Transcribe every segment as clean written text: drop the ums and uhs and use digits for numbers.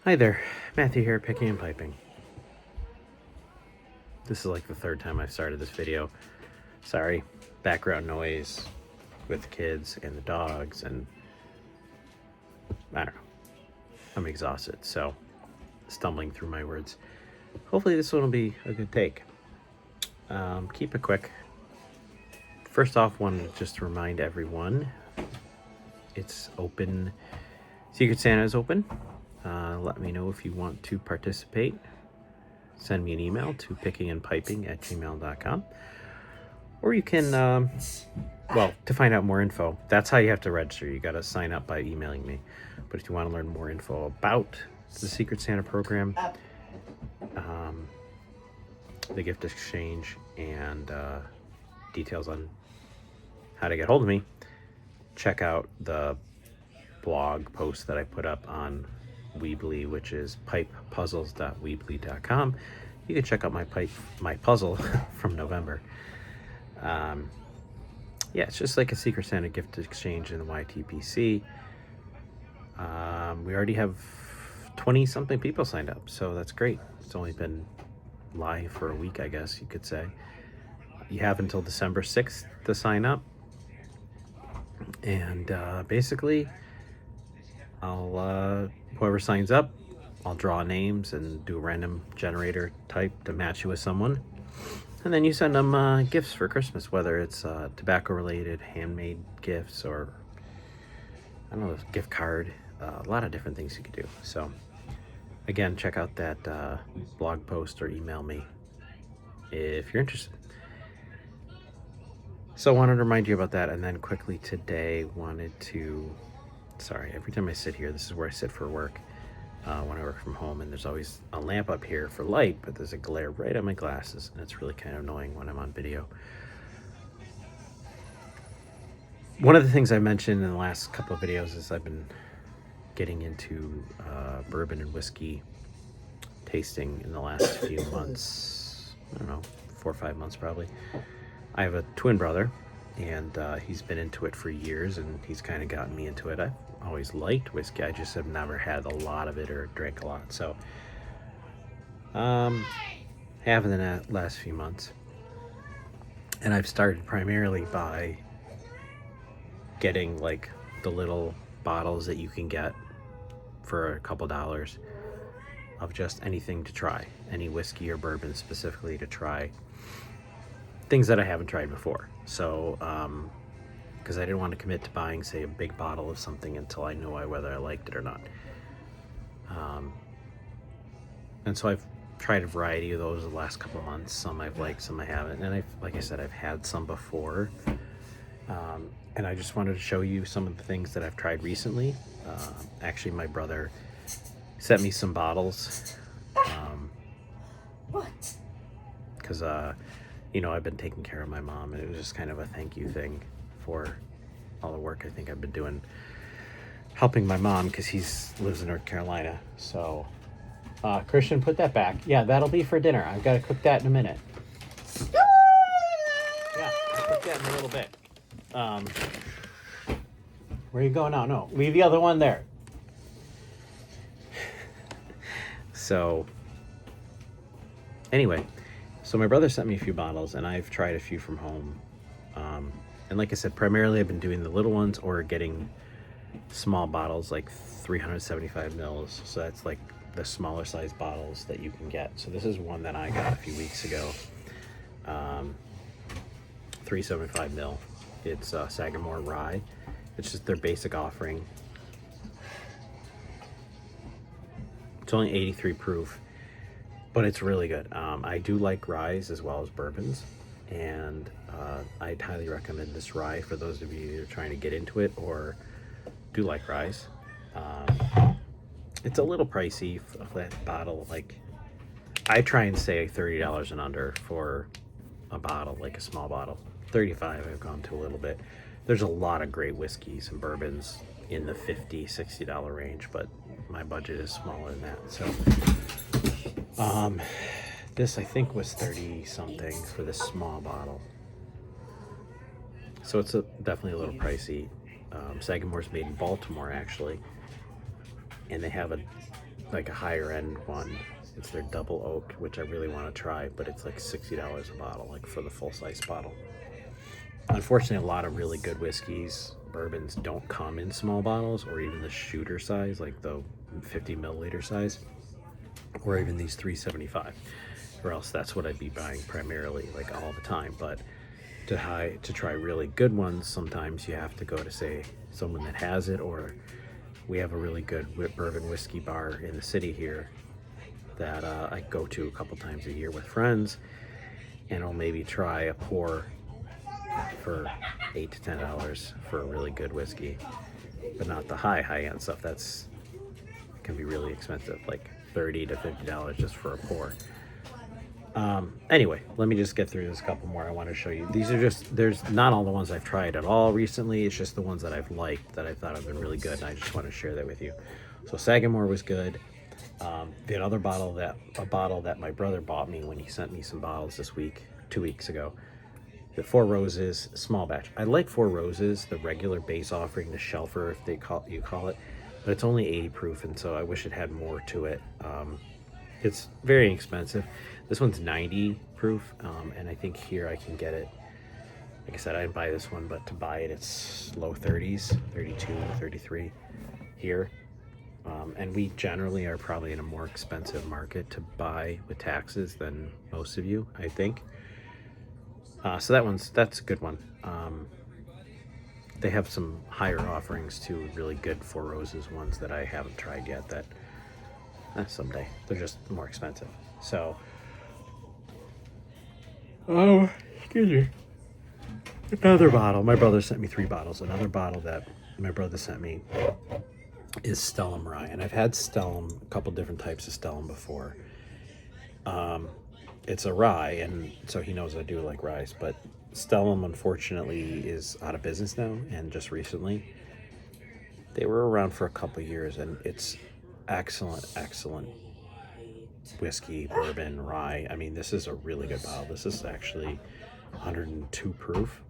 Hi there, Matthew here, picking and piping. This is like the third time I've started this video. Sorry, background noise with the kids and the dogs, and I don't know. I'm exhausted, so stumbling through my words. Hopefully this one will be a good take. Keep it quick. First off, wanted to just remind everyone it's open. Secret Santa is open. Let me know if you want to participate. Send me an email to pickingandpiping@gmail.com. Or you can, to find out more info, that's how you have to register. You got to sign up by emailing me. But if you want to learn more info about the Secret Santa program, the gift exchange, and details on how to get hold of me, check out the blog post that I put up on Weebly, which is pipepuzzles.weebly.com. You can check out my puzzle from November. It's just like a Secret Santa gift exchange in the YTPC. We already have 20 something people signed up, so that's great. It's only been live for a week, I guess you could say. You have until December 6th to sign up, and basically whoever signs up, I'll draw names and do a random generator type to match you with someone. And then you send them gifts for Christmas, whether it's tobacco related, handmade gifts, or I don't know, gift card, a lot of different things you could do. So again, check out that blog post or email me if you're interested. So I wanted to remind you about that, and then quickly today every time I sit here, this is where I sit for work when I work from home, and there's always a lamp up here for light, but there's a glare right on my glasses, and it's really kind of annoying when I'm on video. One of the things I mentioned in the last couple of videos is I've been getting into bourbon and whiskey tasting in the last few months. I don't know, 4 or 5 months probably. I have a twin brother, and he's been into it for years, and he's kind of gotten me into it. I've always liked whiskey. I just have never had a lot of it or drank a lot. So have in the last few months. And I've started primarily by getting like the little bottles that you can get for a couple dollars of just anything to try, any whiskey or bourbon specifically to try, things that I haven't tried before. So because I didn't want to commit to buying, say, a big bottle of something until I knew whether I liked it or not. And so I've tried a variety of those the last couple of months. Some I've liked, some I haven't. And like I said, I've had some before. And I just wanted to show you some of the things that I've tried recently. Actually, my brother sent me some bottles. Because, I've been taking care of my mom, and it was just kind of a thank you thing for all the work I think I've been doing helping my mom, because he lives in North Carolina. So Christian, put that back. Yeah, that'll be for dinner. I've got to cook that in a minute. Yeah, I'll cook that in a little bit. Where are you going now? No, leave the other one there. So anyway, so my brother sent me a few bottles, and I've tried a few from home. And like I said, primarily I've been doing the little ones or getting small bottles, like 375 mils. So that's like the smaller size bottles that you can get. So this is one that I got a few weeks ago. 375 mil. It's Sagamore Rye. It's just their basic offering. It's only 83 proof, but it's really good. I do like ryes as well as bourbons, and I'd highly recommend this rye for those of you who are trying to get into it or do like ryes. It's a little pricey for that bottle. Like, I try and say $30 and under for a bottle, like a small bottle. 35 I've gone to a little bit. There's a lot of great whiskeys and bourbons in the $50, $60 range, but my budget is smaller than that. So this I think was 30 something for this small bottle. So it's definitely a little pricey. Sagamore's made in Baltimore, actually, and they have a like a higher end one. It's their double oak, which I really want to try, but it's like $60 a bottle, like for the full size bottle. Unfortunately, a lot of really good whiskeys, bourbons don't come in small bottles or even the shooter size, like the 50 milliliter size, or even these 375. Or else that's what I'd be buying primarily, like all the time. But to try really good ones, sometimes you have to go to, say, someone that has it, or we have a really good bourbon whiskey bar in the city here that I go to a couple times a year with friends, and I'll maybe try a pour for $8 to $10 for a really good whiskey, but not the high end stuff. That's can be really expensive, like $30 to $50 just for a pour. Anyway, let me just get through this couple more I want to show you. These are just, there's not all the ones I've tried at all recently. It's just the ones that I've liked, that I thought have been really good, and I just want to share that with you. So Sagamore was good. The other bottle that my brother bought me when he sent me some bottles this week, 2 weeks ago. The Four Roses small batch. I like Four Roses, the regular base offering, the shelfer, if you call it, but it's only 80 proof, and so I wish it had more to it. It's very expensive. This one's 90 proof, and I think here I can get it. Like I said, I didn't buy this one, but to buy it, it's low 30s, 32, 33 here. And we generally are probably in a more expensive market to buy with taxes than most of you, I think. So that's a good one. They have some higher offerings too, really good Four Roses ones that I haven't tried yet, that someday. They're just more expensive. So, excuse me. Another bottle. My brother sent me 3 bottles. Another bottle that my brother sent me is Stellum Rye. And I've had Stellum, a couple different types of Stellum before. It's a rye, and so he knows I do like ryes, but Stellum unfortunately is out of business now, and just recently. They were around for a couple years, and it's excellent whiskey, bourbon, rye. I mean, this is a really good bottle. This is actually 102 proof.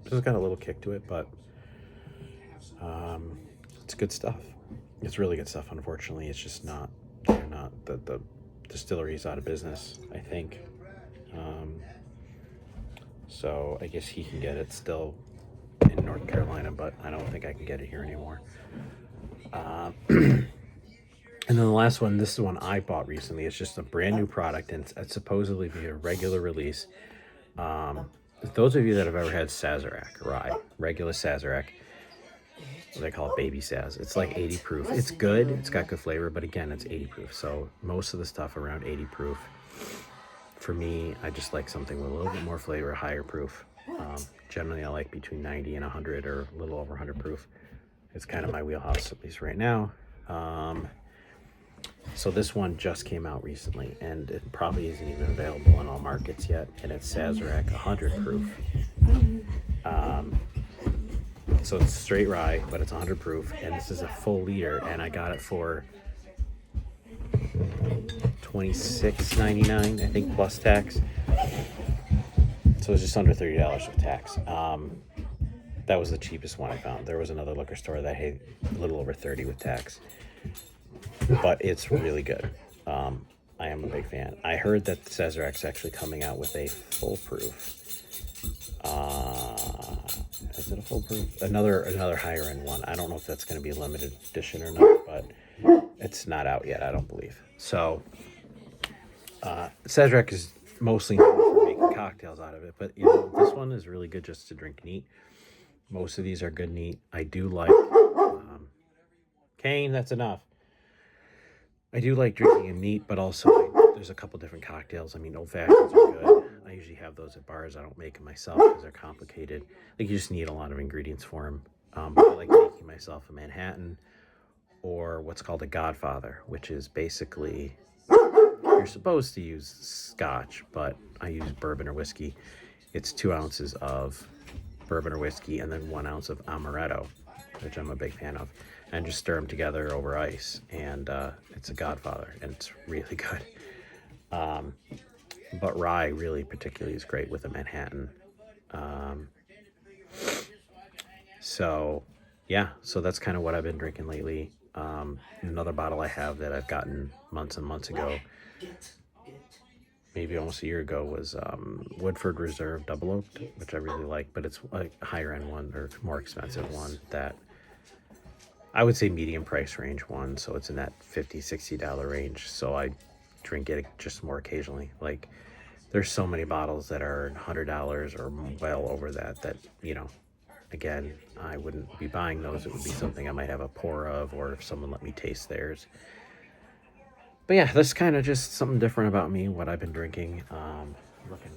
This has got a little kick to it, but it's good stuff. It's really good stuff. Unfortunately, it's just not, they're not, the distillery is out of business, I think. So I guess he can get it still in North Carolina, but I don't think I can get it here anymore. And then the last one, this is the one I bought recently. It's just a brand new product, and it's supposedly be a regular release. Those of you that have ever had Sazerac rye, regular Sazerac, they call it baby Saz. It's like 80 proof. It's good. It's got good flavor, but again, it's 80 proof. So most of the stuff around 80 proof. For me, I just like something with a little bit more flavor, higher proof. Generally, I like between 90 and 100, or a little over 100 proof. It's kind of my wheelhouse, at least right now. So this one just came out recently, and it probably isn't even available in all markets yet. And it's Sazerac 100 proof. So it's straight rye, but it's 100 proof, and this is a full liter, and I got it for $26.99, I think, plus tax. So it's just under $30 with tax. That was the cheapest one I found. There was another liquor store that had a little over 30 with tax, but it's really good. I am a big fan. I heard that Sazerac's actually coming out with a full proof. Is it a full proof? Another higher end one. I don't know if that's going to be a limited edition or not, but it's not out yet, I don't believe. So Sazerac is mostly known for making cocktails out of it, but this one is really good just to drink neat. Most of these are good neat. I do like Kane, that's enough. I do like drinking them neat, but also there's a couple different cocktails. I mean, old fashions are good. I usually have those at bars. I don't make them myself because they're complicated. Like, you just need a lot of ingredients for them. But I like making myself a Manhattan, or what's called a Godfather, which is basically, you're supposed to use scotch, but I use bourbon or whiskey. It's 2 ounces of bourbon or whiskey and then 1 ounce of amaretto, which I'm a big fan of, and just stir them together over ice, and it's a Godfather, and it's really good. But rye really particularly is great with a Manhattan. So yeah, so that's kind of what I've been drinking lately. Another bottle I have that I've gotten months and months ago, maybe almost a year ago, was Woodford Reserve Double Oaked, which I really like, but it's a higher end one or more expensive one that I would say medium price range one. So it's in that $50-$60 range. So I drink it just more occasionally. Like, there's so many bottles that are $100 or well over that, you know, again, I wouldn't be buying those. It would be something I might have a pour of, or if someone let me taste theirs. But yeah, that's kind of just something different about me, what I've been drinking. Looking.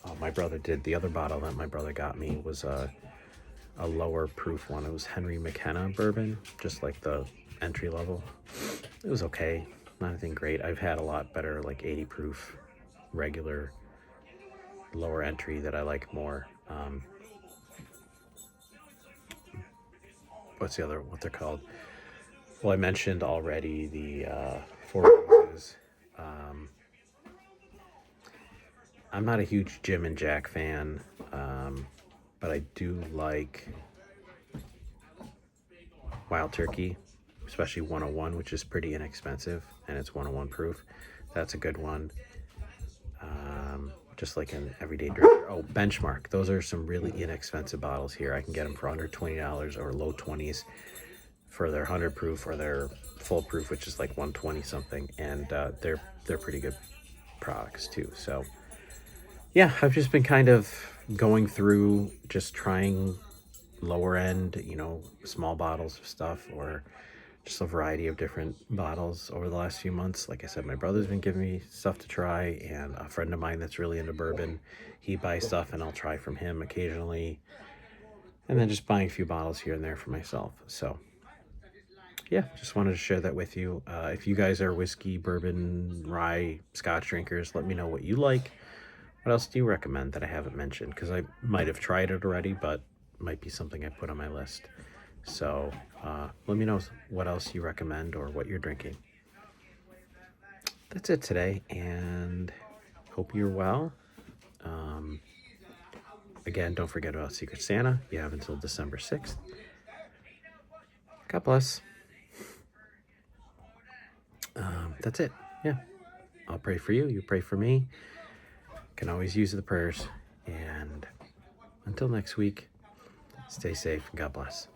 Oh, my brother did. The other bottle that my brother got me was a lower proof one. It was Henry McKenna bourbon, just like the entry level. It was okay, not anything great. I've had a lot better, like 80 proof, regular, lower entry that I like more. What's the other, what they're called? Well, I mentioned already the Four Roses. I'm not a huge Jim and Jack fan, but I do like Wild Turkey, especially 101, which is pretty inexpensive, and it's 101 proof. That's a good one. Just like an everyday drinker. Oh, Benchmark. Those are some really inexpensive bottles here. I can get them for under $20 or low 20s for their 100 proof or their full proof, which is like 120 something, and they're pretty good products too. So yeah, I've just been kind of going through, just trying lower end, you know, small bottles of stuff, or just a variety of different bottles over the last few months. Like I said, my brother's been giving me stuff to try, and a friend of mine that's really into bourbon, he buys stuff and I'll try from him occasionally, and then just buying a few bottles here and there for myself. So yeah, just wanted to share that with you. If you guys are whiskey, bourbon, rye, scotch drinkers, let me know what you like. What else do you recommend that I haven't mentioned? Because I might have tried it already, but it might be something I put on my list. So let me know what else you recommend or what you're drinking. That's it today, and hope you're well. Again, don't forget about Secret Santa. You have until December 6th. God bless. That's it. Yeah. I'll pray for you. You pray for me. Can always use the prayers. And until next week, stay safe and God bless.